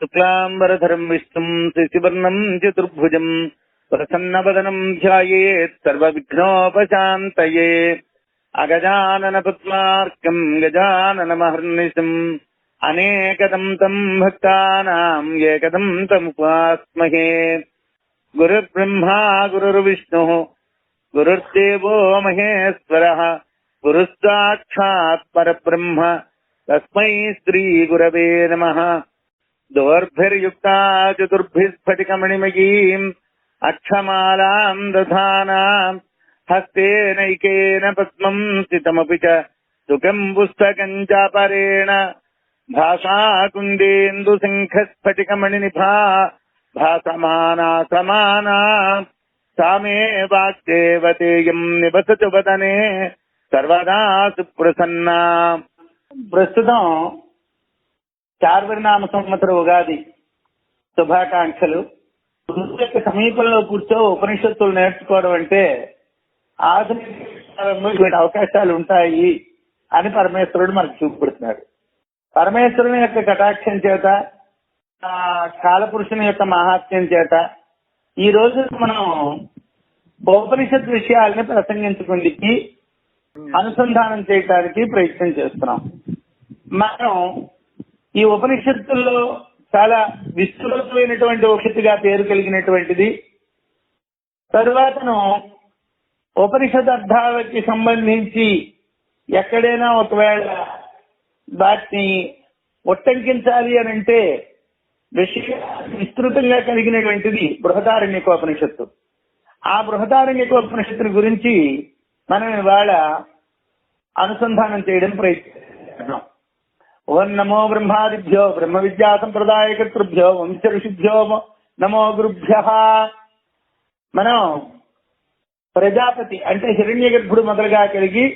శుక్లాంబరధరం విష్ణుం శశివర్ణం చతుర్భుజం ప్రసన్నవదనం ధ్యాయేత్ సర్వవిఘ్నోపశాంతయే. అగజానన పద్మార్కం గజాననమహర్నిశం అనేకదం తం భక్తానాం ఏకదం తముపాస్మహే. గురుర్బ్రహ్మా గురుర్విష్ణుః గురుర్దేవో మహేశ్వరః గురుస్సాక్షాత్ పరబ్రహ్మ తస్మై శ్రీ గురవే నమః. దోర్భిర్యుక్తా చతుర్భిస్ఫటికమణిమయీం అక్షమాలాం దధానాం హస్తేనైకేన పద్మం స్థితమపి చ సుఖం పుస్తకం చాపరేణ భాషాకుందేందు శంఖస్ఫటికమణినిభా భాసమానా సమానా సామే వాగ్దేవతేయం నివసతు వదనే సర్వదా సుప్రసన్నా. ప్రస్తుతం చార్వరినామ సంవత్సర ఉగాది శుభాకాంక్షలు. యొక్క సమీపంలో కూర్చో ఉపనిషత్తులు నేర్చుకోవడం అంటే ఆధునిక అవకాశాలు ఉంటాయి అని పరమేశ్వరుడు మనకు చూపెడుతున్నాడు. పరమేశ్వరుని యొక్క కటాక్షం చేత, కాలపురుషుని యొక్క మహాత్మ్యం చేత ఈ రోజు మనం ఉపనిషత్ విషయాలని ప్రసంగించుకుందికి అనుసంధానం చేయడానికి ప్రయత్నం చేస్తున్నాం. మనం ఈ ఉపనిషత్తుల్లో చాలా విస్తృతమైనటువంటి ఉపనిషత్తుగా పేరు కలిగినటువంటిది. తరువాతను ఉపనిషత్ అర్థాలకి సంబంధించి ఎక్కడైనా ఒకవేళ వాటిని ఉట్టంకించాలి అని అంటే విస్తృతంగా కలిగినటువంటిది బృహదారణ్యకోపనిషత్తు. ఆ బృహదారణ్యకోపనిషత్తుని గురించి మనం ఇవాళ అనుసంధానం చేయడం ప్రయత్నిస్తున్నాం. ఓం నమో బ్రహ్మాదిభ్యో బ్రహ్మ విద్యా సంప్రదాయకర్తృభ్యో వంశ ఋషిభ్యో నమో గురుభ్యః. మనం ప్రజాపతి అంటే హిరణ్య గర్భుడు మొదలుగా కలిగి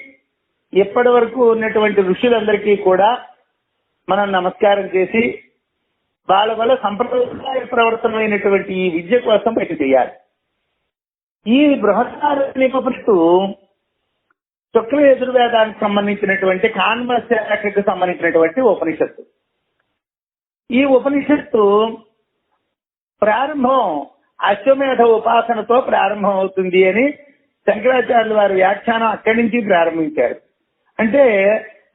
ఇప్పటి వరకు ఉన్నటువంటి ఋషులందరికీ కూడా మనం నమస్కారం చేసి వాళ్ళ వల్ల సంప్రదాయ ప్రవర్తనమైనటువంటి ఈ విద్య కోసం పట్టి చేయాలి. ఈ బృహదారణ్యోపనిషత్తు శుక్ల యజుర్వేదానికి సంబంధించినటువంటి కాన్వ శాఖకు సంబంధించినటువంటి ఉపనిషత్తు. ఈ ఉపనిషత్తు ప్రారంభం అశ్వమేధ ఉపాసనతో ప్రారంభం అవుతుంది అని శంకరాచార్యులు వారి వ్యాఖ్యానం అక్కడి నుంచి ప్రారంభించారు. అంటే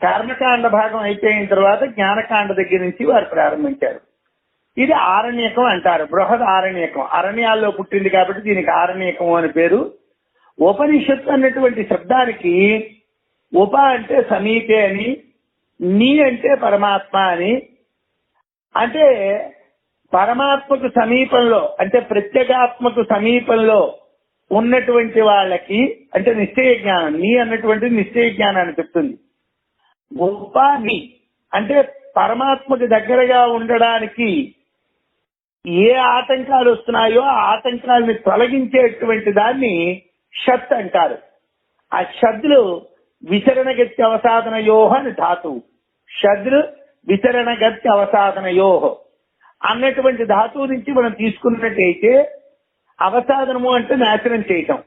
కర్మకాండ భాగం అయిపోయిన తర్వాత జ్ఞానకాండ దగ్గర నుంచి వారు ప్రారంభించారు. ఇది ఆరణ్యకం అంటారు. బృహద్ ఆరణ్యకం అరణ్యాల్లో పుట్టింది కాబట్టి దీనికి ఆరణ్యకం అని పేరు. ఉపనిషత్తు అన్నటువంటి శబ్దానికి ఉప అంటే సమీపే అని, నీ అంటే పరమాత్మ అని, అంటే పరమాత్మకు సమీపంలో అంటే ప్రత్యేగాత్మకు సమీపంలో ఉన్నటువంటి వాళ్ళకి అంటే నిశ్చయ జ్ఞానం. నీ అన్నటువంటిది నిశ్చయ జ్ఞానాన్ని చెప్తుంది. ఉపాధి అంటే పరమాత్మకు దగ్గరగా ఉండడానికి ఏ ఆటంకాలు వస్తున్నాయో ఆ ఆటంకాలని తొలగించేటువంటి దాన్ని షత్ అంటారు. ఆ షద్లు విచరణ గతి అవసాదనయోహ అని ధాతువు. షద్లు విచరణ గతి అవసాదనయోహ అన్నటువంటి ధాతువు నుంచి మనం తీసుకున్నట్టయితే అవసాదనము అంటే నాశనం చేయటం.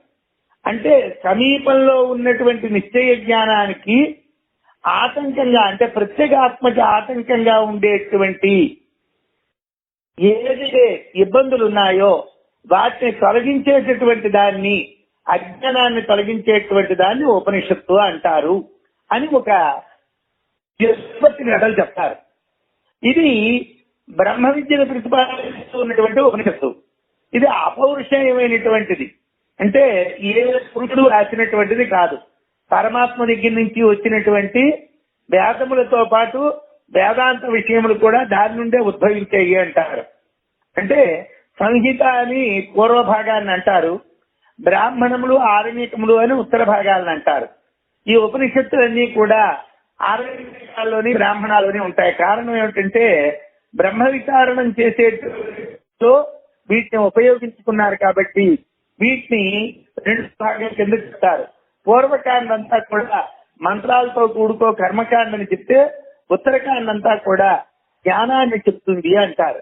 అంటే సమీపంలో ఉన్నటువంటి నిశ్చయ జ్ఞానానికి ఆటంకంగా అంటే ప్రత్యేగాత్మకి ఆటంకంగా ఉండేటువంటి ఏదైతే ఇబ్బందులు ఉన్నాయో వాటిని తొలగించేటటువంటి దాన్ని, అజ్ఞానాన్ని తొలగించేటువంటి దాన్ని ఉపనిషత్తు అంటారు అని ఒక వ్యుత్పత్తిని చెప్తారు. ఇది బ్రహ్మ విద్యను ప్రతిపాదిస్తూ ఉన్నటువంటి ఉపనిషత్తు. ఇది అపౌరుషేయమైనటువంటిది. అంటే ఏ పురుషుడు రాసినటువంటిది కాదు. పరమాత్మ దగ్గర నుంచి వచ్చినటువంటి వేదములతో పాటు వేదాంత విషయములు కూడా దాని నుండే ఉద్భవించాయి అంటారు. అంటే సంహిత అని పూర్వ భాగాన్ని అంటారు, బ్రాహ్మణములు ఆరణ్యకములు అని ఉత్తర భాగాలను అంటారు. ఈ ఉపనిషత్తులన్నీ కూడా ఆరణ్యకాల్లోని బ్రాహ్మణాల్లోని ఉంటాయి. కారణం ఏమిటంటే బ్రహ్మ విచారణం చేసేటో వీటిని ఉపయోగించుకున్నారు కాబట్టి వీటిని రెండు భాగాల కింద చెప్తారు. పూర్వకాండ అంతా కూడా మంత్రాలతో కూడుకో కర్మకాండని చెప్తే ఉత్తరకాండ అంతా కూడా జ్ఞానాన్ని చెప్తుంది అంటారు.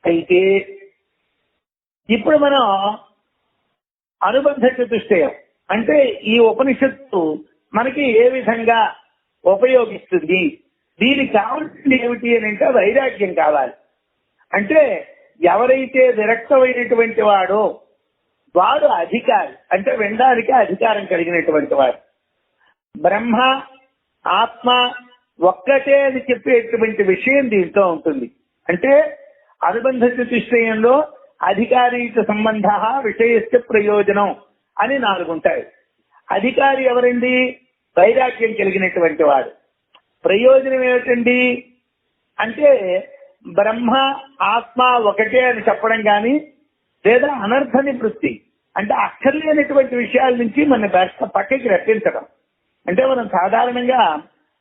అయితే ఇప్పుడు మనం అనుబంధ చతుష్టయం అంటే ఈ ఉపనిషత్తు మనకి ఏ విధంగా ఉపయోగిస్తుంది, దీనికి కావాల్సింది ఏమిటి అని అంటే వైరాగ్యం కావాలి. అంటే ఎవరైతే విరక్తమైనటువంటి వాడో వాడు అధికారి, అంటే వినడానికి అధికారం కలిగినటువంటి వాడు. బ్రహ్మ ఆత్మ ఒక్కటే అని చెప్పేటువంటి విషయం దీంట్లో ఉంటుంది. అంటే అనుబంధ చతుష్టయంలో అధికారీత సంబంధ విషయస్య ప్రయోజనం అని 4 ఉంటాయి. అధికారి ఎవరండి? వైరాగ్యం కలిగినటువంటి వాడు. ప్రయోజనం ఏమిటండి అంటే బ్రహ్మ ఆత్మ ఒకటే అని చెప్పడం కానీ, లేదా అనర్థ నివృత్తి అంటే అక్కర్లేనటువంటి విషయాల నుంచి మన పక్కకి రప్పించడం. అంటే మనం సాధారణంగా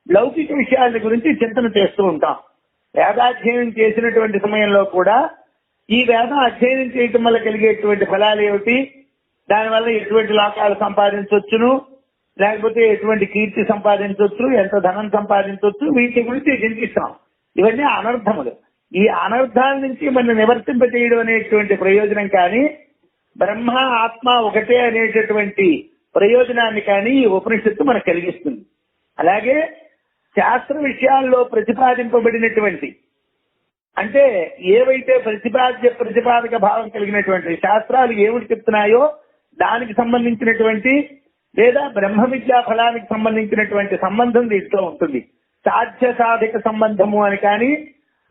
లౌకిక విషయాల గురించి చింతన చేస్తూ ఉంటాం. వేదాధ్యయనం చేసినటువంటి సమయంలో కూడా ఈ వేదం అధ్యయనం చేయటం వల్ల కలిగేటువంటి ఫలాలు ఏమిటి, దానివల్ల ఎటువంటి లోకాలు సంపాదించవచ్చును, లేకపోతే ఎటువంటి కీర్తి సంపాదించవచ్చు, ఎంత ధనం సంపాదించవచ్చు, వీటి గురించి చింతిస్తాం. ఇవన్నీ అనర్థములు. ఈ అనర్థాల నుంచి మనం నివర్తింపజేయడం అనేటువంటి ప్రయోజనం కానీ, బ్రహ్మ ఆత్మ ఒకటే అనేటటువంటి ప్రయోజనాన్ని కానీ ఈ ఉపనిషత్తు మనకు కలిగిస్తుంది. అలాగే శాస్త్ర విషయాల్లో ప్రతిపాదింపబడినటువంటి, అంటే ఏవైతే ప్రతిపాదక భావం కలిగినటువంటి శాస్త్రాలు ఏమిటి చెప్తున్నాయో దానికి సంబంధించినటువంటి, లేదా బ్రహ్మ విద్యా ఫలానికి సంబంధించినటువంటి సంబంధం దీంట్లో ఉంటుంది. సాధ్య సాధక సంబంధము అని కానీ,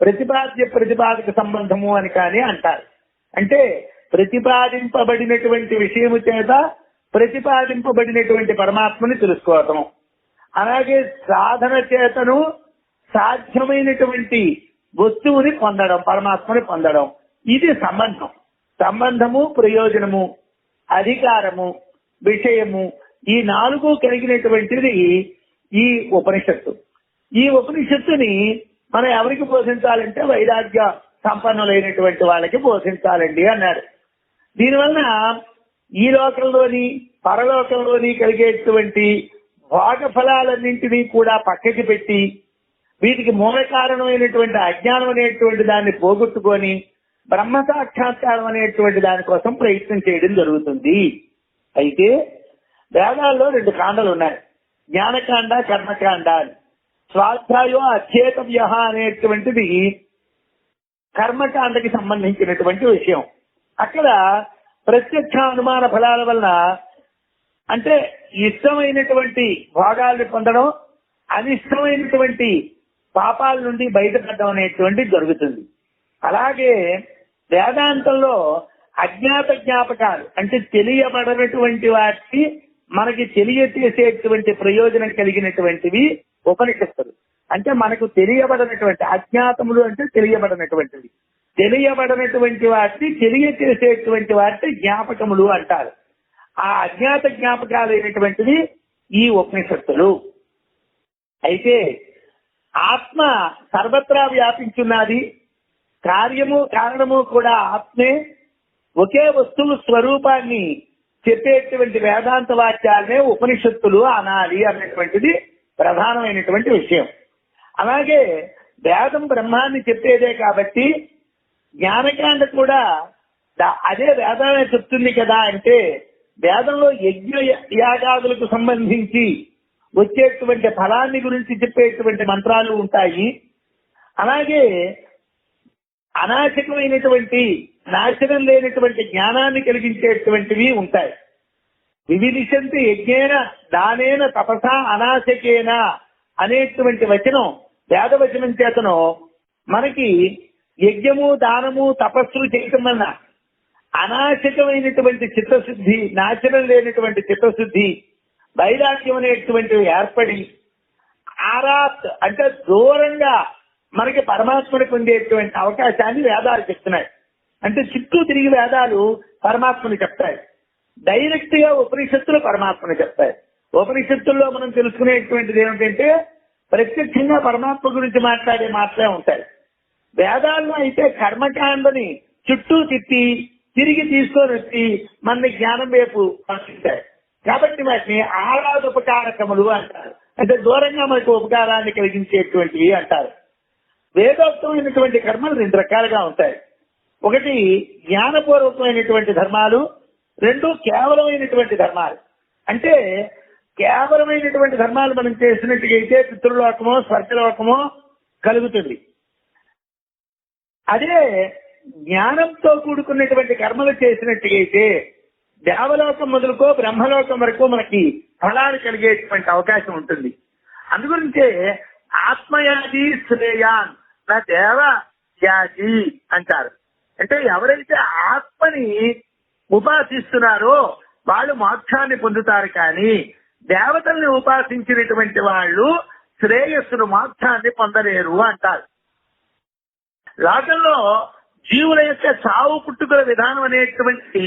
ప్రతిపాదక సంబంధము అని కానీ అంటారు. అంటే ప్రతిపాదింపబడినటువంటి విషయము చేత ప్రతిపాదింపబడినటువంటి పరమాత్మని తెలుసుకోవటం, అలాగే సాధన చేతను సాధ్యమైనటువంటి వస్తువుని పొందడం, పరమాత్మని పొందడం. ఇది సంబంధం. సంబంధము, ప్రయోజనము, అధికారము, విషయము, ఈ 4 కలిగినటువంటిది ఈ ఉపనిషత్తు. ఈ ఉపనిషత్తుని మనం ఎవరికి బోధించాలంటే వైరాగ్య సంపన్నులైనటువంటి వాళ్ళకి బోధించాలండి అన్నాడు. దీనివల్ల ఈ లోకంలోని పరలోకంలోని కలిగేటువంటి భోగ ఫలాలన్నింటినీ కూడా పక్కకి పెట్టి వీటికి మూల కారణమైనటువంటి అజ్ఞానం అనేటువంటి దాన్ని పోగొట్టుకొని బ్రహ్మ సాక్షాత్కారం అనేటువంటి దానికోసం ప్రయత్నం చేయడం జరుగుతుంది. అయితే వేదాల్లో 2 కాండలు ఉన్నాయి, జ్ఞానకాండ, కర్మకాండ అని. స్వాధ్యాయో అధ్యేతవ్య అనేటువంటిది కర్మకాండకి సంబంధించినటువంటి విషయం. అక్కడ ప్రత్యక్ష అనుమాన ఫలాల వలన, అంటే ఇష్టమైనటువంటి భోగాల్ని పొందడం, అనిష్టమైనటువంటి పాపాల నుండి బయటపడడం అనేటువంటి జరుగుతుంది. అలాగే వేదాంతంలో అజ్ఞాత జ్ఞాపకాలు, అంటే తెలియబడనటువంటి వాటికి మనకి తెలియచేసేటువంటి ప్రయోజనం కలిగినటువంటివి ఉపనిషత్తులు. అంటే మనకు తెలియబడనటువంటి, అజ్ఞాతములు అంటే తెలియబడనటువంటివి, తెలియబడనటువంటి వాటిని తెలియచేసేటువంటి వాటిని జ్ఞాపకములు అంటారు. ఆ అజ్ఞాత జ్ఞాపకాలు అయినటువంటివి ఈ ఉపనిషత్తులు. అయితే ఆత్మ సర్వత్రా వ్యాపించున్నది, కార్యము కారణము కూడా ఆత్మే, ఒకే వస్తువు స్వరూపాన్ని చెప్పేటువంటి వేదాంత వాక్యాలనే ఉపనిషత్తులు అనాలి అన్నటువంటిది ప్రధానమైనటువంటి విషయం. అలాగే వేదం బ్రహ్మాన్ని చెప్పేదే కాబట్టి జ్ఞానకాండ కూడా అదే వేదమే చెప్తుంది కదా. అంటే వేదంలో యజ్ఞ యాగాదులకు సంబంధించి వచ్చేటువంటి ఫలాన్ని గురించి చెప్పేటువంటి మంత్రాలు ఉంటాయి. అలాగే అనాశకమైనటువంటి, నాశనం లేనటువంటి జ్ఞానాన్ని కలిగించేటువంటివి ఉంటాయి. వివిధిశంతి యజ్ఞేన దానేన తపసా అనాశకేన అనేటువంటి వచనం, వేదవచనం చేతను మనకి యజ్ఞము, దానము, తపస్సులు చేయటం వలన అనాశకమైనటువంటి చిత్తశుద్ధి, నాశనం లేనటువంటి చిత్తశుద్ధి, వైరాగ్యం అనేటువంటివి ఏర్పడి ఆరాత్ అంటే దూరంగా మనకి పరమాత్మని పొందేటువంటి అవకాశాన్ని వేదాలు చెప్తున్నాయి. అంటే చుట్టూ తిరిగి వేదాలు పరమాత్మని చెప్తాయి, డైరెక్ట్ గా ఉపనిషత్తులు పరమాత్మని చెప్తాయి. ఉపనిషత్తుల్లో మనం తెలుసుకునేటువంటిది ఏమిటంటే ప్రత్యక్షంగా పరమాత్మ గురించి మాట్లాడే మాటలే ఉంటాయి. వేదాల్లో అయితే కర్మకాండని చుట్టూ తిప్పి తిరిగి తీసుకొని వచ్చి మన జ్ఞానం వైపు పంపిస్తాయి. కాబట్టి వాటిని ఆరాధోపకారకములు అంటారు. అంటే దూరంగా మనకు ఉపకారాన్ని కలిగించేటువంటివి అంటారు. వేదోక్తమైనటువంటి కర్మలు 2 రకాలుగా ఉంటాయి. ఒకటి జ్ఞానపూర్వకమైనటువంటి ధర్మాలు, 2 కేవలమైనటువంటి ధర్మాలు. అంటే కేవలమైనటువంటి ధర్మాలు మనం చేసినట్టుగైతే పితృలోకమో స్వర్గలోకమో కలుగుతుంది. అదే జ్ఞానంతో కూడుకున్నటువంటి కర్మలు చేసినట్టుగైతే దేవలోకం మొదలుకో బ్రహ్మలోకం వరకు మనకి ఫలాలు కలిగేటువంటి అవకాశం ఉంటుంది. అందుగురించే ఆత్మయాది శ్రేయాన్ నా దేవయాది అంటారు. అంటే ఎవరైతే ఆత్మని ఉపాసిస్తున్నారో వాళ్ళు మోక్షాన్ని పొందుతారు, కానీ దేవతల్ని ఉపాసించినటువంటి వాళ్ళు శ్రేయస్సును మోక్షాన్ని పొందలేరు అంటారు. లోకంలో జీవుల యొక్క చావు పుట్టుకల విధానం అనేటువంటి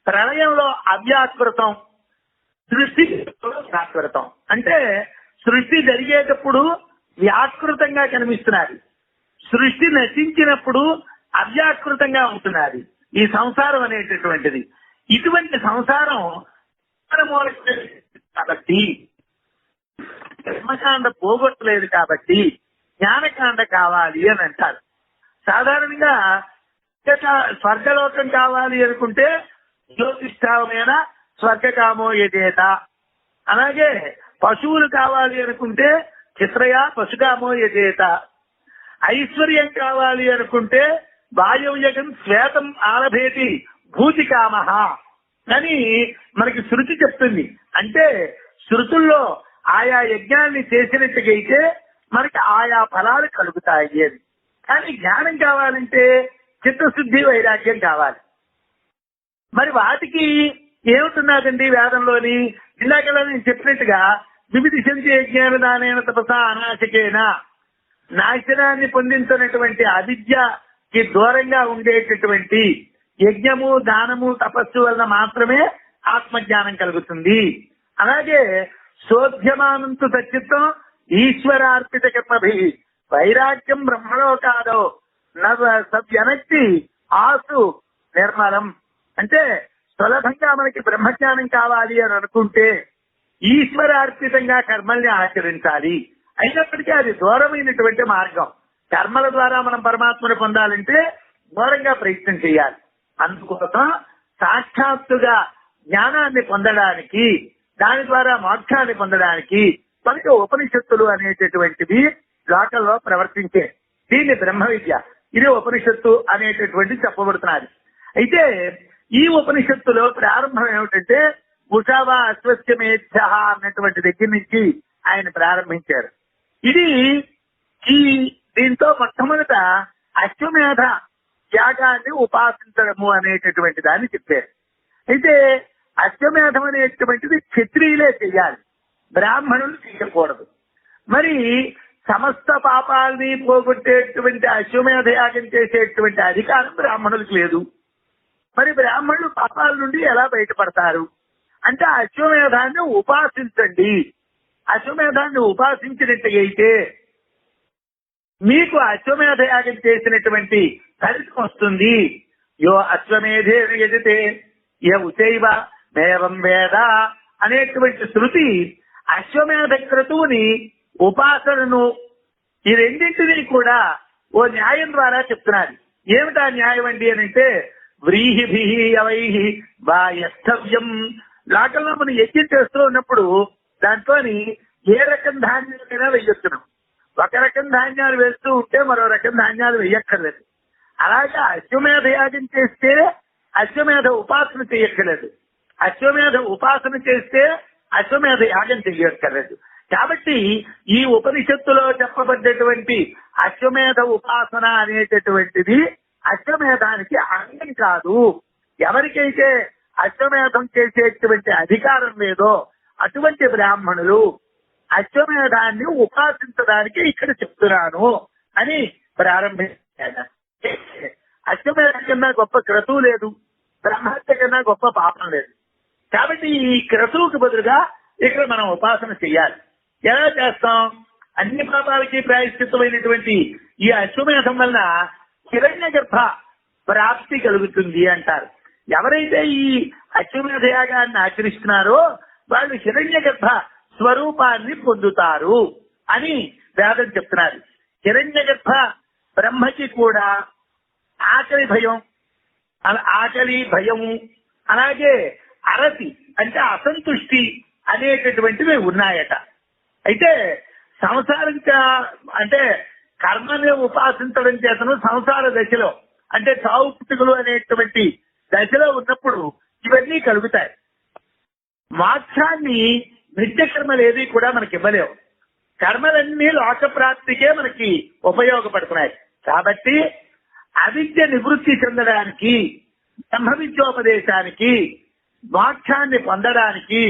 ప్రళయంలో అవ్యాకృతం, సృష్టి వ్యాకృతం. అంటే సృష్టి జరిగేటప్పుడు వ్యాకృతంగా కనిపిస్తున్నది, సృష్టి నశించినప్పుడు అవ్యాకృతంగా ఉంటున్నది ఈ సంసారం అనేటటువంటిది. ఇటువంటి సంసారం కాబట్టి కర్మకాండ పోగొట్టలేదు కాబట్టి జ్ఞానకాండ కావాలి అని అంటారు. సాధారణంగా స్వర్గలోకం కావాలి అనుకుంటే జ్యోతిష్ఠామైన స్వర్గకామో యజేత, అలాగే పశువులు కావాలి అనుకుంటే చిత్రయ పశుకామో యజేత, ఐశ్వర్యం కావాలి అనుకుంటే వాయువ్యగం శ్వేతం ఆలభేటి భూతికామ అని మనకి శృతి చెప్తుంది. అంటే శృతుల్లో ఆయా యజ్ఞాన్ని చేసినట్టుగైతే మనకి ఆయా ఫలాలు కలుగుతాయి అని. కానీ జ్ఞానం కావాలంటే చిత్తశుద్ధి వైరాగ్యం కావాలి. మరి వాటికి ఏముంటున్నదండి వేదంలోని? ఇందాకలా నేను చెప్పినట్టుగా వివిధిశంతి యజ్ఞాన దానైన తపసా అనాశకేన, నాశనాన్ని పొందించినటువంటి అవిద్యకి దూరంగా ఉండేటటువంటి యజ్ఞము దానము తపస్సు వలన మాత్రమే ఆత్మజ్ఞానం కలుగుతుంది. అలాగే శోధ్యమానంతు సచిత్తం ఈశ్వరార్పిత కర్మభి వైరాగ్యం బ్రహ్మలోకాదో సవ్యనక్తి ఆసు నిర్మలం. అంటే సులభంగా మనకి బ్రహ్మజ్ఞానం కావాలి అని అనుకుంటే ఈశ్వరార్పితంగా కర్మల్ని ఆచరించాలి. అయినప్పటికీ అది దూరమైనటువంటి మార్గం. కర్మల ద్వారా మనం పరమాత్మను పొందాలంటే దూరంగా ప్రయత్నం చేయాలి. అందుకోసం సాక్షాత్తుగా జ్ఞానాన్ని పొందడానికి, దాని ద్వారా మోక్షాన్ని పొందడానికి మనకి ఉపనిషత్తులు అనేటటువంటివి లోకంలో ప్రవర్తించే, దీన్ని బ్రహ్మ విద్య, ఇది ఉపనిషత్తు అనేటటువంటి చెప్పబడుతున్నది. అయితే ఈ ఉపనిషత్తులో ప్రారంభం ఏమిటంటే ఉషావా అశ్వత్థమేధ్య అన్నటువంటి దగ్గర నుంచి ఆయన ప్రారంభించారు. ఇది దీంతో మొట్టమొదట అశ్వమేధ త్యాగాన్ని ఉపాసించడము అనేటటువంటి దాన్ని చెప్పారు. అయితే అశ్వమేధం అనేటువంటిది క్షత్రియులే చెయ్యాలి, బ్రాహ్మణులు చేయకూడదు. మరి సమస్త పాపాలని పోగొట్టేటువంటి అశ్వమేధ యాగం చేసేటువంటి అధికారం బ్రాహ్మణులకు లేదు. మరి బ్రాహ్మణులు పాపాల నుండి ఎలా బయటపడతారు అంటే అశ్వమేధాన్ని ఉపాసించండి. అశ్వమేధాన్ని ఉపాసించినట్టుగైతే మీకు అశ్వమేధ యాగం చేసినటువంటి ఫలితం వస్తుంది. యో అశ్వమేధే యజతే య ఉచైవ దేవం వేద అనేటువంటి శృతి అశ్వమేధ క్రతువుని, ఉపాసనను, ఈ రెండింటినీ కూడా ఓ న్యాయం ద్వారా చెప్తున్నది. ఏమిటా న్యాయం అండి అని అంటే వ్రీహిభి అవైహి వాయస్థవ్యం. లోకంలో మనం యజ్ఞం చేస్తూ ఉన్నప్పుడు దాంట్లోని ఏ రకం ధాన్యాలైనా వెయ్యొచ్చున్నాం. ఒక రకం ధాన్యాలు వేస్తూ ఉంటే మరో రకం ధాన్యాలు వెయ్యక్కర్లేదు. అలాగే అశ్వమేధ యాగం చేస్తే అశ్వమేధ ఉపాసన చేయక్కర్లేదు, అశ్వమేధ ఉపాసన చేస్తే అశ్వమేధ యాగం చెయ్యక్కర్లేదు. కాబట్టి ఈ ఉపనిషత్తులో చెప్పబడ్డటువంటి అశ్వమేధ ఉపాసన అనేటటువంటిది అశ్వమేధానికి అంగం కాదు. ఎవరికైతే అశ్వమేధం చేసేటువంటి అధికారం లేదో అటువంటి బ్రాహ్మణులు అశ్వమేధాన్ని ఉపాసించడానికి ఇక్కడ చెప్తున్నాను అని ప్రారంభించారు. అశ్వమేధం కన్నా గొప్ప క్రతువు లేదు, బ్రహ్మహత్య కన్నా గొప్ప పాపం లేదు. కాబట్టి ఈ క్రతువుకి బదులుగా ఇక్కడ మనం ఉపాసన చెయ్యాలి. ఎలా చేస్తాం? అన్ని పాపాలకి ప్రాయశ్చిత్తమైనటువంటి ఈ అశ్వమేధం వలన హిరణ్య గర్భ ప్రాప్తి కలుగుతుంది అంటారు. ఎవరైతే ఈ అశ్వమేధ యాగాన్ని ఆచరిస్తున్నారో వాళ్ళు హిరణ్య గర్భ స్వరూపాన్ని పొందుతారు అని వేదం చెప్తున్నారు. హిరణ్య గర్భ బ్రహ్మకి కూడా ఆకలి భయము అలాగే అరతి అంటే అసంతుష్టి అనేటటువంటివి ఉన్నాయట. అయితే సంసారం అంటే కర్మని ఉపాసించడం చేతను సంసార దశలో అంటే చావు పుట్టుకలు అనేటువంటి దశలో ఉన్నప్పుడు ఇవన్నీ కలుగుతాయి. మోక్షాన్ని నిత్య కర్మలు ఏది కూడా మనకి ఇవ్వలేవు. కర్మలన్నీ లోక ప్రాప్తికే మనకి ఉపయోగపడుతున్నాయి. కాబట్టి అవిద్య నివృత్తి చెందడానికి, బ్రహ్మ విద్యోపదేశానికి, మోక్షాన్ని పొందడానికి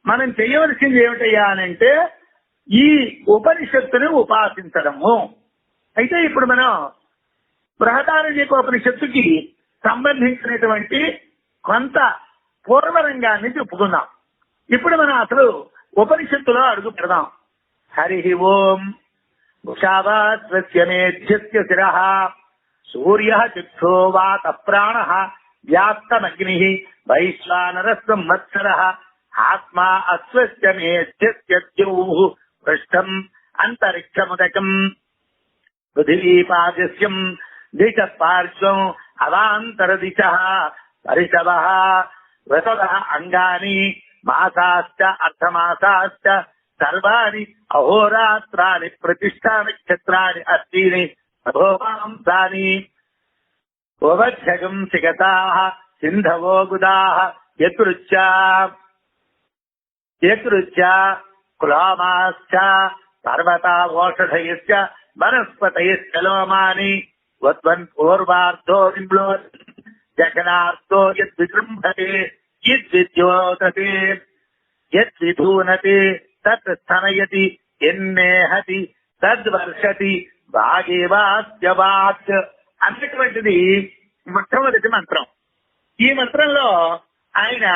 మనం చేయవలసింది ఏమిటయ్యా అనంటే ఈ ఉపనిషత్తుని ఉపాసించడము. అయితే ఇప్పుడు మనం బృహదారణ్యకోపనిషత్తుకి సంబంధించినటువంటి కొంత పూర్వరంగాన్ని చెప్పుకుందాం. ఇప్పుడు మనం అసలు ఉపనిషత్తులో అడుగు పెడదాం. హరి ఓం ఉషావాస్యమేధ్యస్య శిరః సూర్య చక్షో వాత ప్రాణ వ్యాప్తమగ్ని వైశ్వానర సంవత్సరః ఆత్మా అస్వస్యమేధ్యస్య ద్యౌః పృష్ఠం అంతరిక్షముదకం పృథివీపాదస్యం దిశ పార్శ్వం అవాంతర దిశః పరిశవః వసవః అంగాని మాసాశ్చ అర్ధమాసాశ్చ సర్వాణి అహోరాత్రాని ప్రతిష్టా నక్షత్రాని అస్తిని అభోమాంసాని ఉపధ్యగం సిగతాః సింధవో గుదాః యతృచ్ఛ కులామాశ్చ పర్వతా ఓషధయశ్చ వనస్పతయశ్చ లోమాని వద్వన్ పూర్వార్ధో నిమ్లో జగనార్ధో యద్విజృంభతే యద్విద్యోతతే యద్విధూనతే తత్ స్థనయతి ఎన్నేహతి తద్వర్షతి భాగేవాస్యవాత్ అన్నటువంటిది మొట్టమొదటి మంత్రం. ఈ మంత్రంలో ఆయన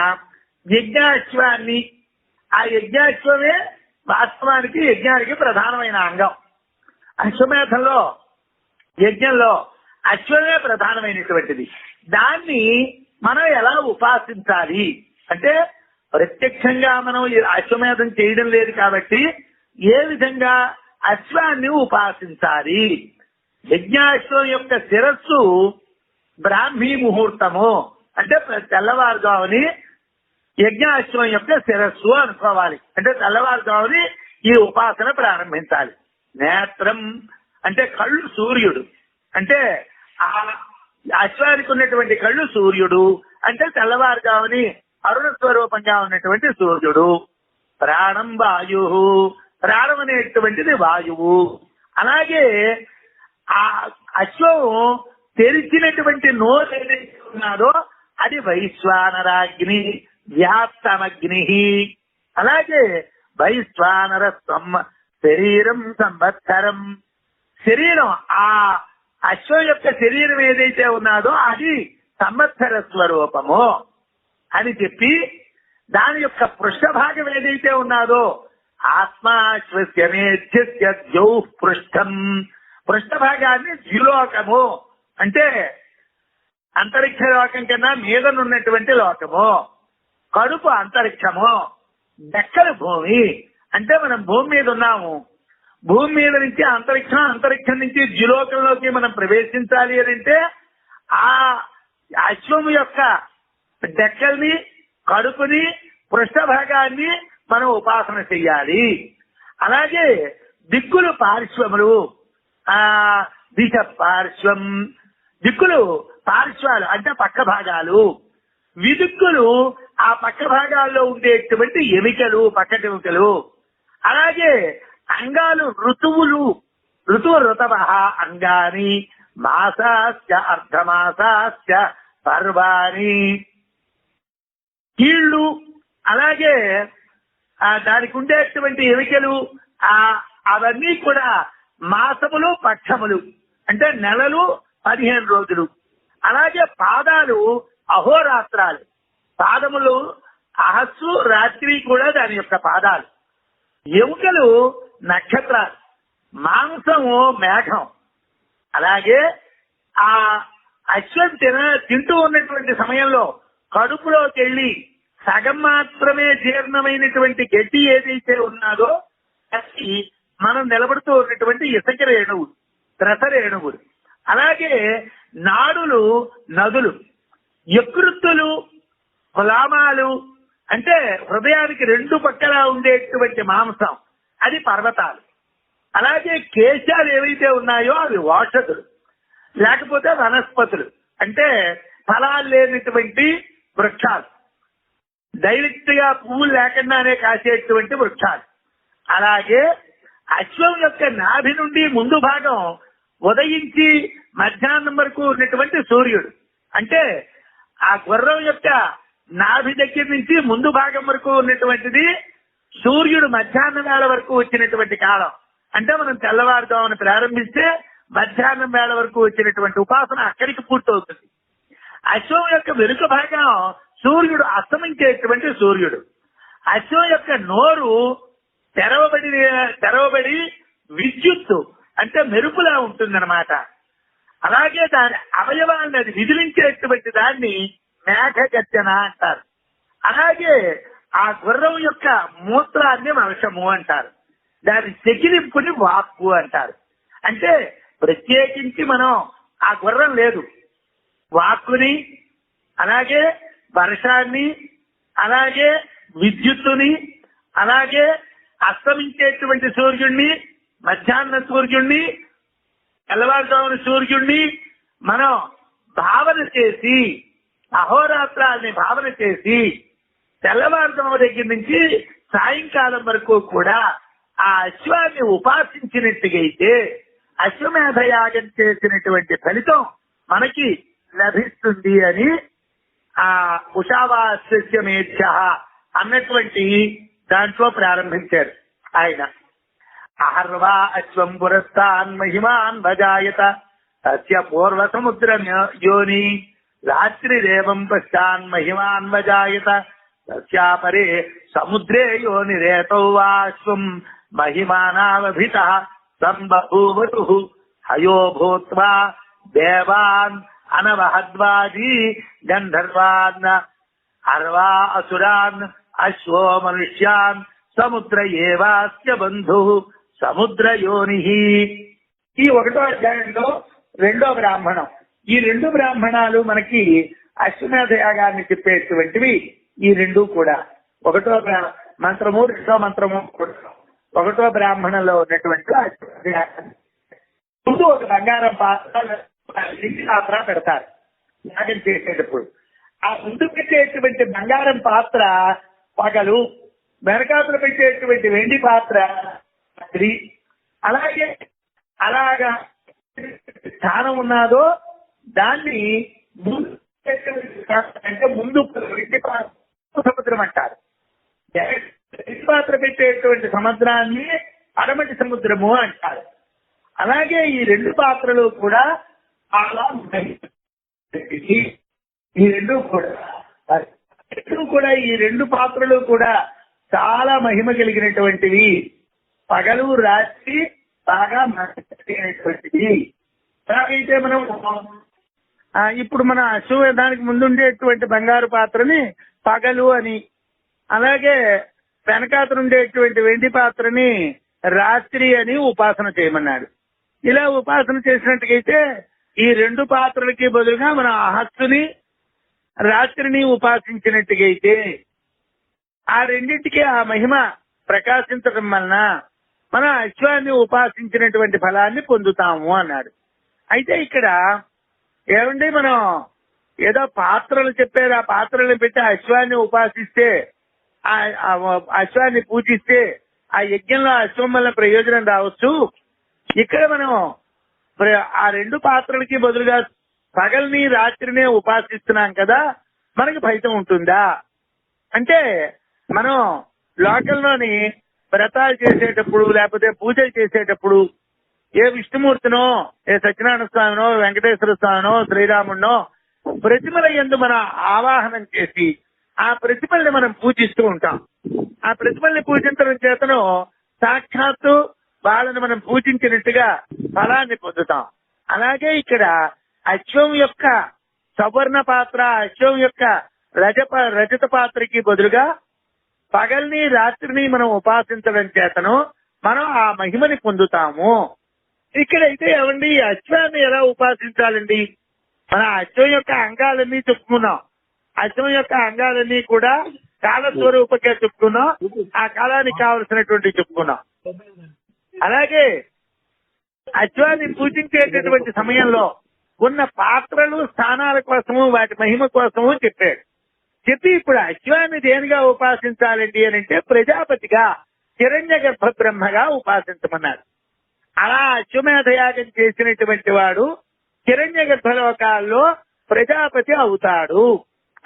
యజ్ఞాశ్వాన్ని, ఆ యజ్ఞాశ్వమే వాస్తవానికి యజ్ఞానికి ప్రధానమైన అంగం. అశ్వమేధంలో యజ్ఞంలో అశ్వమే ప్రధానమైనటువంటిది. దాన్ని మనం ఎలా ఉపాసించాలి అంటే ప్రత్యక్షంగా మనం అశ్వమేధం చేయడం లేదు కాబట్టి ఏ విధంగా అశ్వాన్ని ఉపాసించాలి? యజ్ఞాశ్వం యొక్క శిరస్సు బ్రాహ్మీ ముహూర్తము అంటే తెల్లవారుజాముని యజ్ఞాశ్వం యొక్క శిరస్సు అనుకోవాలి. అంటే తెల్లవారుజాముని ఈ ఉపాసన ప్రారంభించాలి. నేత్రం అంటే కళ్ళు సూర్యుడు, అంటే ఆ అశ్వానికి ఉన్నటువంటి కళ్ళు సూర్యుడు అంటే తెల్లవారుజాముని అరుణ స్వరూపంగా ఉన్నటువంటి సూర్యుడు. ప్రాణం వాయు, ప్రాణం అనేటువంటిది వాయువు. అలాగే ఆ అశ్వం తెరిచినటువంటి నోరు ఏదైతే ఉన్నదో అది వైశ్వానరాగ్ని, వ్యాప్తమగ్ని. అలాగే వైశ్వానర శరీరం సంవత్సరం, శరీరం ఆ అశ్వం యొక్క శరీరం ఏదైతే ఉన్నదో అది సంవత్సర స్వరూపము అని చెప్పి దాని యొక్క పృష్ఠభాగం ఏదైతే ఉన్నదో ఆత్మాశ్వస్యమేధ్యస్య ద్యౌః పృష్ఠం, పృష్ఠభాగాన్ని ద్యులోకము అంటే అంతరిక్ష లోకం కన్నా మీదనున్నటువంటి లోకము, కడుపు అంతరిక్షము, డెక్కలు భూమి. అంటే మనం భూమి మీద ఉన్నాము, భూమి మీద నుంచి అంతరిక్షం, అంతరిక్షం నుంచి ద్యులోకంలోకి మనం ప్రవేశించాలి అని అంటే ఆ అశ్వము యొక్క డెక్కల్ని, కడుపుని, పృష్ఠభాగాన్ని మనం ఉపాసన చెయ్యాలి. అలాగే దిక్కులు పార్శ్వములు, దిశ పార్శ్వం, దిక్కులు పార్శ్వాలు అంటే పక్క భాగాలు, విదిక్కులు ఆ పక్క భాగాల్లో ఉండేటువంటి ఎమికలు, పక్కటెముకలు. అలాగే అంగాలు ఋతువులు, ఋతవ అంగాని మాసాశ్చ అర్ధమాసాశ్చ పర్వాణి, కీళ్లు. అలాగే దానికి ఉండేటువంటి ఎమికలు అవన్నీ కూడా మాసములు, పక్షములు అంటే నెలలు, 15 రోజులు. అలాగే పాదాలు అహోరాత్రాలు, పాదములు అహస్సు రాత్రి కూడా దాని యొక్క పాదాలు. ఎముకలు నక్షత్రాలు, మాంసము మేఘం. అలాగే ఆ అశ్వం తింటూ ఉన్నటువంటి సమయంలో కడుపులోకి వెళ్లి సగం మాత్రమే జీర్ణమైనటువంటి గడ్డి ఏదైతే ఉన్నదో అది మనం నిలబడుతూ ఉన్నటువంటి ఇసక రేణువులు, త్రస రేణువులు. అలాగే నాడులు నదులు, యకృత్తులు, కులామాలు అంటే హృదయానికి 2 పక్కలా ఉండేటువంటి మాంసం అది పర్వతాలు. అలాగే కేశాలు ఏవైతే ఉన్నాయో అవి ఔషధులు, లేకపోతే వనస్పతులు, అంటే ఫలాలు లేనటువంటి వృక్షాలు, డైరెక్ట్ గా పువ్వులు లేకుండానే కాసేటువంటి వృక్షాలు. అలాగే అశ్వం యొక్క నాభి నుండి ముందు భాగం ఉదయించి మధ్యాహ్నం వరకు ఉన్నటువంటి సూర్యుడు, అంటే ఆ గుర్రం యొక్క నాభి దగ్గర నుంచి ముందు భాగం వరకు ఉన్నటువంటిది సూర్యుడు మధ్యాహ్నం వేళ వరకు వచ్చినటువంటి కాలం. అంటే మనం తెల్లవారుదామని ప్రారంభిస్తే మధ్యాహ్నం వేళ వరకు వచ్చినటువంటి ఉపాసన అక్కడికి పూర్తవుతుంది. అశ్వం యొక్క వెనుక భాగం సూర్యుడు అస్తమించేటువంటి సూర్యుడు. అశ్వం యొక్క నోరు తెరవబడి విద్యుత్తు అంటే మెరుపులా ఉంటుందన్నమాట. అలాగే దాని అవయవాన్ని అది విదిలించేటువంటి దాన్ని మేఘగర్జన అంటారు. అలాగే ఆ గుర్రం యొక్క మూత్రాన్ని వశము అంటారు. దాని చెకిలింపుని వాక్కు అంటారు. అంటే ప్రత్యేకించి మనం ఆ గుర్రం లేదు, వాక్కుని, అలాగే వర్షాన్ని, అలాగే విద్యుత్తుని, అలాగే అస్తమించేటువంటి సూర్యుడిని, మధ్యాహ్న సూర్యుడిని, తెల్లవారుజామున సూర్యుడిని మనం భావన చేసి, అహోరాత్రాల్ని భావన చేసి తెల్లవారుజాము దగ్గర నుంచి సాయంకాలం వరకు కూడా ఆ అశ్వాన్ని ఉపాసించినట్టుగైతే అశ్వమేధ యాగం చేసినటువంటి ఫలితం మనకి లభిస్తుంది అని ఆ ఉషావాస్యమేధ్య అన్నటువంటి దాంట్లో ప్రారంభించారు ఆయన. అహర్వా అశ్వం పురస్తాన్ మహిమాన్ భజాయత తస్య పూర్వ సముద్రం యోని రాత్రిరేవం పశ్చాన్ మహిమాన్ భజాయత తస్యాపరే సముద్రే యోనిరేతౌ వాశ్వం మహిమానావభిత సంబభూవతు హయో భూత్వా దేవాన్ అనవహద్వాది గంధర్వాన్ అర్వా అసురాన్ అశ్వో మనుష్యాన్ సముద్ర ఏవాస్య బంధు సముద్ర యోని. ఈ 1వ అధ్యాయంలో 2వ బ్రాహ్మణం. ఈ 2 బ్రాహ్మణాలు మనకి అశ్వమేధ యాగాన్ని చెప్పేటువంటివి. ఈ 2 కూడా 1వ మంత్రము 2వ మంత్రము 1వ బ్రాహ్మణంలో ఉన్నటువంటి ముందు ఒక బంగారం పాత్ర పెడతారు యాగం చేసేటప్పుడు. ఆ ముందు పెట్టేటువంటి బంగారం పాత్ర పగలు, వెనకాతలు పెట్టేటువంటి వెండి పాత్ర రాత్రి. అలాగా స్థానం ఉన్నాదో దాన్ని ముందు అంటే ముందు వెండి పాత్ర సముద్రం అంటారు. వెండి పాత్ర పెట్టేటువంటి సముద్రాన్ని అడమటి సముద్రము అంటారు. అలాగే ఈ 2 పాత్రలు కూడా చాలా ఈ 2 కూడా ఈ 2 పాత్రలు కూడా చాలా మహిమ కలిగినటువంటివి. పగలు రాత్రి బాగా కలిగినటువంటివి. అలాగైతే మనం ఇప్పుడు మన అశ్వమేధానికి ముందుండేటువంటి బంగారు పాత్రని పగలు అని, అలాగే వెనకాతలు ఉండేటువంటి వెండి పాత్రని రాత్రి అని ఉపాసన చేయమన్నాడు. ఇలా ఉపాసన చేసినట్టుగైతే ఈ 2 పాత్రలకి బదులుగా మన అహస్సుని రాత్రిని ఉపాసించినట్టుగైతే ఆ రెండింటికి ఆ మహిమ ప్రకాశించడం వలన మన అశ్వాన్ని ఉపాసించినటువంటి ఫలాన్ని పొందుతాము అన్నాడు. అయితే ఇక్కడ ఏమండి మనం ఏదో పాత్రలు చెప్పారు, ఆ పాత్రలను పెట్టి అశ్వాన్ని ఉపాసిస్తే, ఆ అశ్వాన్ని పూజిస్తే ఆ యజ్ఞంలో అశ్వం వల్ల ప్రయోజనం రావచ్చు. ఇక్కడ మనం ఆ 2 పాత్రలకి బదులుగా పగల్ని రాత్రినే ఉపాసిస్తున్నాం కదా, మనకి ఫలితం ఉంటుందా అంటే మనం లోకల్లోని వ్రతాలు చేసేటప్పుడు లేకపోతే పూజలు చేసేటప్పుడు ఏ విష్ణుమూర్తినో, ఏ సత్యనారాయణ స్వామినో, వెంకటేశ్వర స్వామినో, శ్రీరాముడినో ప్రతిమల యందు మనం ఆవాహనం చేసి ఆ ప్రతిమల్ని మనం పూజిస్తూ ఉంటాం. ఆ ప్రతిమల్ని పూజించడం చేతను సాక్షాత్తు వాళ్ళని మనం పూజించినట్టుగా ఫలాన్ని పొందుతాం. అలాగే ఇక్కడ అశ్వం యొక్క సవర్ణ పాత్ర, అశ్వం యొక్క రజత పాత్రకి బదులుగా పగల్ని రాత్రిని మనం ఉపాసించడం చేతను మనం ఆ మహిమని పొందుతాము. ఇక్కడైతే ఏమండి అశ్వాన్ని ఎలా ఉపాసించాలండి? మన అశ్వం యొక్క అంగాలన్నీ చెప్పుకున్నాం. అశ్వం యొక్క అంగాలన్నీ కూడా కాల స్వరూపకే చెప్పుకున్నాం. ఆ కాలానికి కావలసినటువంటి చెప్పుకున్నాం. అలాగే అశ్వాన్ని పూజించేటటువంటి సమయంలో ఉన్న పాత్రలు స్థానాల కోసము వాటి మహిమ కోసము చెప్పాడు. చెప్పి ఇప్పుడు అశ్వాన్ని దేనిగా ఉపాసించాలండి అని అంటే ప్రజాపతిగా హిరణ్య గర్భ బ్రహ్మగా ఉపాసించమన్నారు. అలా అశ్వమేధ యాగం చేసినటువంటి వాడు హిరణ్య గర్భలోకాల్లో ప్రజాపతి అవుతాడు.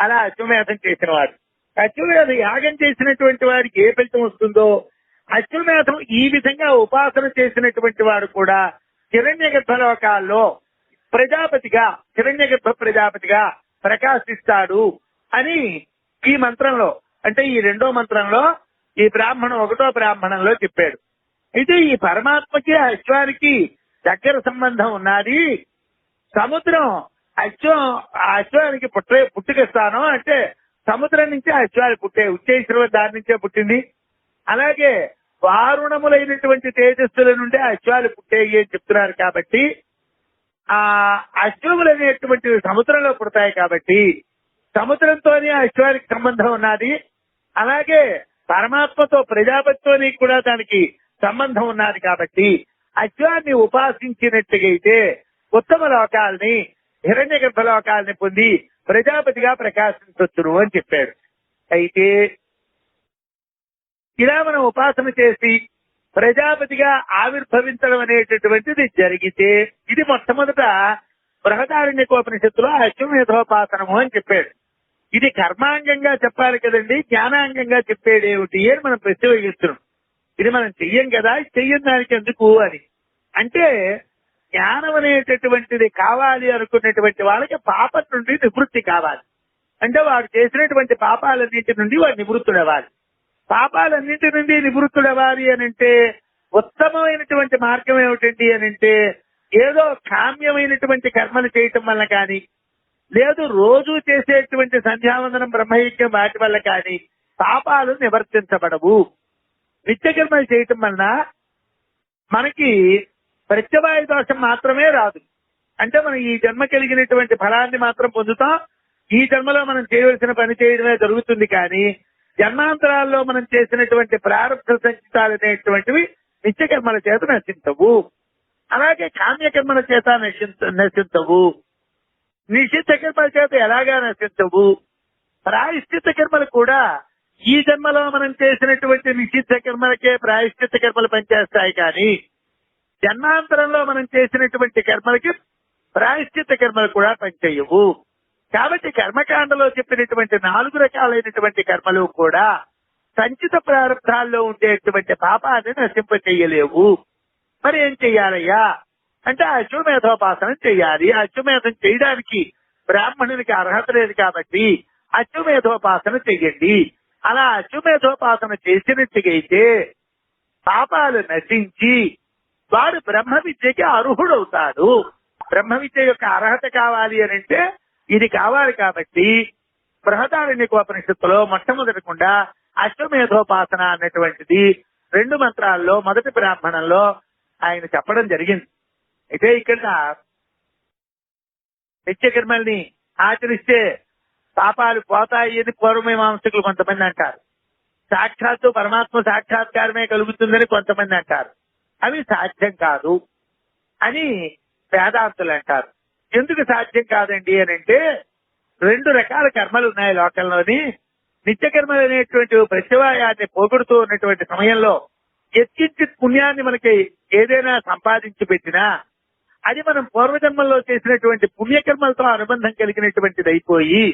అలా అశ్వమేధం చేసిన వాడు. అశ్వమేధ యాగం చేసినటువంటి వాడికి ఏ ఫలితం వస్తుందో అశ్వమేధం ఈ విధంగా ఉపాసన చేసినటువంటి వాడు కూడా హిరణ్య గర్భలోకాల్లో ప్రజాపతిగా హిరణ్య గర్భ ప్రజాపతిగా ప్రకాశిస్తాడు అని ఈ మంత్రంలో, అంటే ఈ రెండో మంత్రంలో ఈ బ్రాహ్మణం ఒకటో బ్రాహ్మణంలో చెప్పాడు. అయితే ఈ పరమాత్మకి అశ్వానికి దగ్గర సంబంధం ఉన్నది. సముద్రం అశ్వానికి పుట్టుక స్థానం అంటే సముద్రం నుంచి అశ్వాలు పుట్టే ఉచ్చేశ్వర దాని నుంచే పుట్టింది. అలాగే వారుణములైనటువంటి తేజస్సుల నుండి అశ్వాలు పుట్టేయి అని చెప్తున్నారు. కాబట్టి ఆ అశ్వములు అనేటువంటివి సముద్రంలో పుడతాయి. కాబట్టి సముద్రంతోనే అశ్వానికి సంబంధం ఉన్నది. అలాగే పరమాత్మతో ప్రజాపతితోని కూడా దానికి సంబంధం ఉన్నది. కాబట్టి అశ్వాన్ని ఉపాసించినట్టుగైతే ఉత్తమ లోకాలని హిరణ్య గర్భ లోకాలని పొంది ప్రజాపతిగా ప్రకాశించొచ్చును అని చెప్పాడు. అయితే ఇలా మనం ఉపాసన చేసి ప్రజాపతిగా ఆవిర్భవించడం అనేటటువంటిది జరిగితే ఇది మొట్టమొదట బృహదారణ్యకోపనిషత్తులో అశ్వమేధోపాసనము అని చెప్పాడు. ఇది కర్మాంగంగా చెప్పాలి కదండి, జ్ఞానాంగంగా చెప్పేదేమిటి అని మనం ప్రశ్న వేస్తున్నాం. ఇది మనం చెయ్యం కదా, చెయ్యం దానికి ఎందుకు అని అంటే జ్ఞానం అనేటటువంటిది కావాలి అనుకున్నటువంటి వాళ్ళకి పాపం నుండి నివృత్తి కావాలి. అంటే వాడు చేసినటువంటి పాపాలన్నింటి నుండి వాడు నివృత్తుడవ్వాలి. పాపాలన్నింటి నుండి నివృత్తుడవ్వాలి అని అంటే ఉత్తమమైనటువంటి మార్గం ఏమిటండి అని అంటే ఏదో కామ్యమైనటువంటి కర్మలు చేయటం వల్ల కానీ, లేదు రోజు చేసేటువంటి సంధ్యావందనం బ్రహ్మయజ్ఞం వాటి వల్ల కానీ పాపాలు నివర్తించబడవు. నిత్యకర్మలు చేయటం వలన మనకి ప్రత్యవాయ దోషం మాత్రమే రాదు. అంటే మనం ఈ జన్మ కలిగినటువంటి ఫలాన్ని మాత్రం పొందుతాం. ఈ జన్మలో మనం చేయవలసిన పని చేయడమే జరుగుతుంది. కానీ జన్మాంతరాల్లో మనం చేసినటువంటి ప్రారంభ సంచితాలు అనేటువంటివి నిత్యకర్మల చేత నశించవు. అలాగే కామ్యకర్మల చేత నశించవు. నిషిద్ధ కర్మల చేత ఎలాగా నశించవు. ప్రాయశ్చిత్త కర్మలు కూడా ఈ జన్మలో మనం చేసినటువంటి నిషిద్ధ కర్మలకే ప్రాయశ్చిత్త కర్మలు పనిచేస్తాయి. కానీ జన్మాంతరంలో మనం చేసినటువంటి కర్మలకి ప్రాయశ్చిత్త కర్మలు కూడా పనిచేయవు. కాబట్టి కర్మకాండలో చెప్పినటువంటి 4 రకాలైనటువంటి కర్మలు కూడా సంచిత ప్రారంభాల్లో ఉండేటువంటి పాపాన్ని నశింపచేయలేవు. మరి ఏం చెయ్యాలయ్యా అంటే అశ్వమేధోపాసనం చెయ్యాలి. అశ్వమేధం చేయడానికి బ్రాహ్మణునికి అర్హత లేదు. కాబట్టి అశ్వమేధోపాసన చెయ్యండి. అలా అశ్వమేధోపాసన చేసినట్టుగైతే పాపాలు నశించి వాడు బ్రహ్మ విద్యకి అర్హుడవుతాడు. బ్రహ్మ విద్య యొక్క అర్హత కావాలి అని అంటే ఇది కావాలి. కాబట్టి బృహదారణ్యకోపనిషత్తులో మొట్టమొదటికుండా అశ్వమేధోపాసన అన్నటువంటిది 2 మంత్రాల్లో మొదటి బ్రాహ్మణంలో ఆయన చెప్పడం జరిగింది. అయితే ఇక్కడ నిత్యకర్మల్ని ఆచరిస్తే పాపాలు పోతాయి అని పూర్వమీమాంసకులు కొంతమంది అంటారు. సాక్షాత్తు పరమాత్మ సాక్షాత్కారమే కలుగుతుందని కొంతమంది అంటారు. అవి సాధ్యం కాదు అని వేదాంతులు అంటారు. ఎందుకు సాధ్యం కాదండి అని అంటే 2 రకాల కర్మలు ఉన్నాయి లోకంలోని. నిత్యకర్మలు అనేటువంటి ప్రత్యవాయాన్ని పోగొడుతూ ఉన్నటువంటి సమయంలో ఎత్కించిత్ పుణ్యాన్ని మనకి ఏదైనా సంపాదించి పెట్టినా అది మనం పూర్వజన్మల్లో చేసినటువంటి పుణ్యకర్మలతో అనుబంధం కలిగినటువంటిది అయిపోయి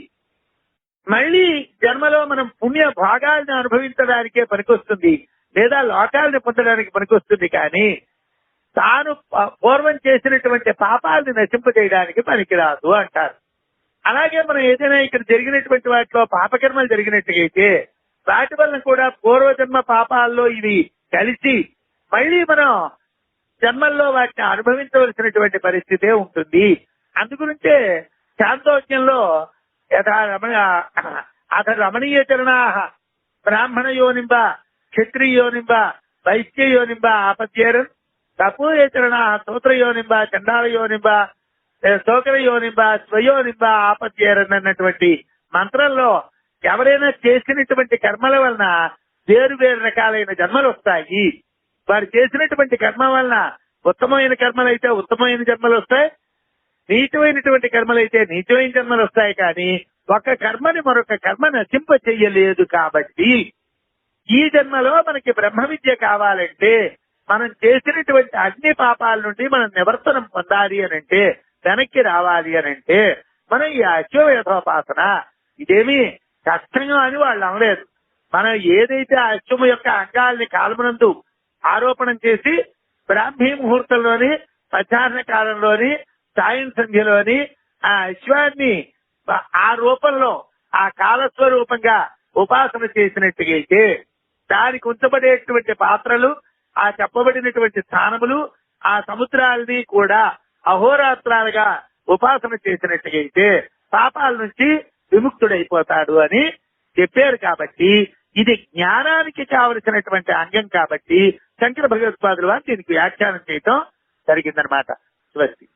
మళ్ళీ జన్మలో మనం పుణ్య భాగాలను అనుభవించడానికే పనికొస్తుంది, లేదా లోకాలను పొందడానికి పనికొస్తుంది. కానీ తాను పూర్వం చేసినటువంటి పాపాలను నశింపజేయడానికి పనికిరాదు అంటారు. అలాగే మనం ఏదైనా ఇక్కడ జరిగినటువంటి వాటిలో పాపకర్మలు జరిగినట్టుగైతే వాటి వల్ల కూడా పూర్వజన్మ పాపాల్లో ఇవి కలిసి మళ్ళీ మనం జన్మల్లో వాటిని అనుభవించవలసినటువంటి పరిస్థితే ఉంటుంది. అందుగురించే చాందోగ్యంలో అథ రమణీయ చరణా బ్రాహ్మణ యోనింబ క్షత్రియోనింబ వైశ్యయోనింబ ఆపద్యేరన్ తపూయచరణ సూత్రయోనింబ చండాలయోనింబ శోకరయోనింబ స్వయోనింబ ఆపద్యేరన్ అన్నటువంటి మంత్రంలో ఎవరైనా చేసినటువంటి కర్మల వలన వేరు వేరు రకాలైన జన్మలు వస్తాయి. వారు చేసినటువంటి కర్మ వలన ఉత్తమమైన కర్మలు అయితే ఉత్తమమైన జన్మలు వస్తాయి, నీచమైనటువంటి కర్మలు అయితే నీచమైన జన్మలు వస్తాయి. కానీ ఒక కర్మని మరొక కర్మ నశింప చెయ్యలేదు. కాబట్టి ఈ జన్మలో మనకి బ్రహ్మ విద్య కావాలంటే, మనం చేసినటువంటి అన్ని పాపాల నుండి మనం నివర్తనం పొందాలి అనంటే, వెనక్కి రావాలి అనంటే, మనం ఈ అశ్వమేధోపాసన ఇదేమీ కష్టంగా అని వాళ్ళు అనలేదు. మనం ఏదైతే ఆ అశ్వము యొక్క అంగాల్ని కాలమునందు ఆరోపణం చేసి బ్రాహ్మీ ముహూర్తంలోని, మధ్యాహ్న కాలంలోని, సాయం సంధ్యలోని ఆ అశ్వాన్ని ఆ రూపంలో ఆ కాలస్వరూపంగా ఉపాసన చేసినట్టుగైతే, దానికి ఉంచబడేటువంటి పాత్రలు, ఆ చెప్పబడినటువంటి స్థానములు, ఆ సముద్రాలని కూడా అహోరాత్రాలుగా ఉపాసన చేసినట్టుగైతే పాపాల నుంచి విముక్తుడైపోతాడు అని చెప్పారు. కాబట్టి ఇది జ్ఞానానికి కావలసినటువంటి అంగం. కాబట్టి శంకర భగవత్పాదులు వారు దీనికి వ్యాఖ్యానం చేయటం జరిగిందనమాట. స్వస్తి.